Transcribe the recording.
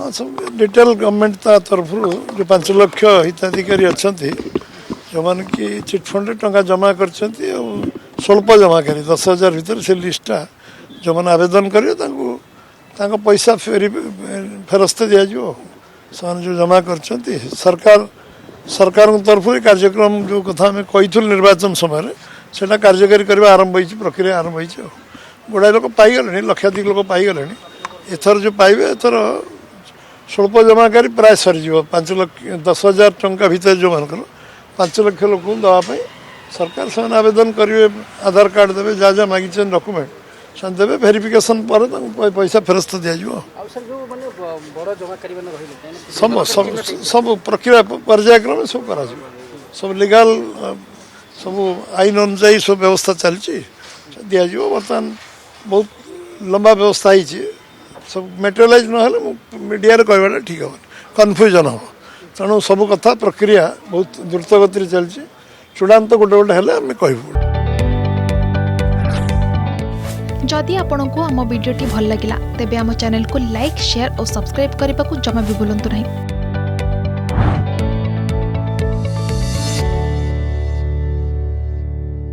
हाँ सब detail government ता तरफ जो 5 लाख हिताधिकारी अच्छा जो मान कि चिटफंड टंका जमा कर स्वल्प जमा करी 10,000 भितर से लिस्टा जो मैंने आवेदन करेंगे पैसा फेरस्त दिज्व से जो जमा कर सरकार तरफ कार्यक्रम जो कथा आम कही निर्वाचन समय से कार्यकारी करने आरंभ हो प्रक्रिया आरंभ हो गुड़ाए लोक पाईगले लक्षाधिक लोक पाईगले एथर जो पाइबे एथर स्वल्प जमाकारी प्राय सरीज 5 लाख 10,000 टंका भितर जो मान 5 लाख लोक दवाई सरकार से आवेदन करेंगे आधार कार्ड देवे जहाँ जहाँ मागिचे डॉक्यूमेंट से देवे वेरिफिकेशन पर पैसा फेरस्त दिज्व सब सब सब प्रक्रिया पर्यायक्रम सब करा सब लीगल सब आईन अनुजाई सब व्यवस्था चलती दिज्व बर्तमान बहुत लंबा व्यवस्था ही सब मेटेरियलाइज ना मीडिया कहवा ठीक हे कन्फ्यूजन हम तेणु सब कथा प्रक्रिया बहुत द्रुत गति चलती चूड़ांत गोटे गोटे हेल्ले आम कहूँ जदि आपंक आम भिडी भल लगा तेब आम चैनल को लाइक शेयर और सब्सक्राइब करने को जमा भी भूलु नहीं।